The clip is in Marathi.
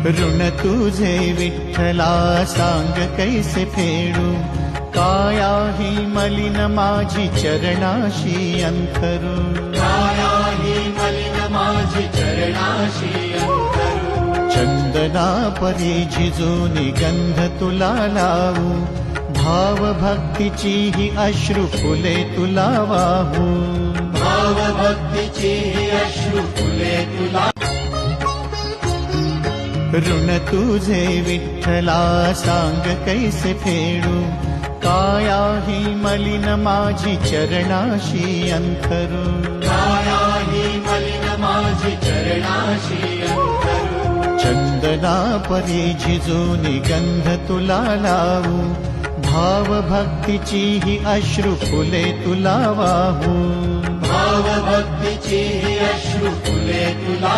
ऋण तुझे विठ्ठला सांग कैसे फेडू, काया ही मलिन माझी चरणाशी अंतरू, काया ही मलिन माझी चरणाशी अंतरू। चंदना परी झिजूनी गंध तुला लावू, भाव भक्तीची ही अश्रू फुले तुला वाहू, भाव भक्तीची ही अश्रू फुले तुला। ऋण तुझे विठ्ठला सांग कैसे फेडू, काया ही मलिन माझी चरणाशी अंतरू, काया ही मलिन माझी चरणाशी अंतरू। चंदना परी झिजूनी गंध तुला लावू, भाव भक्तीची ही अश्रू फुले तुला वाहू, भाव भक्तीची ही अश्रू फुले तुला।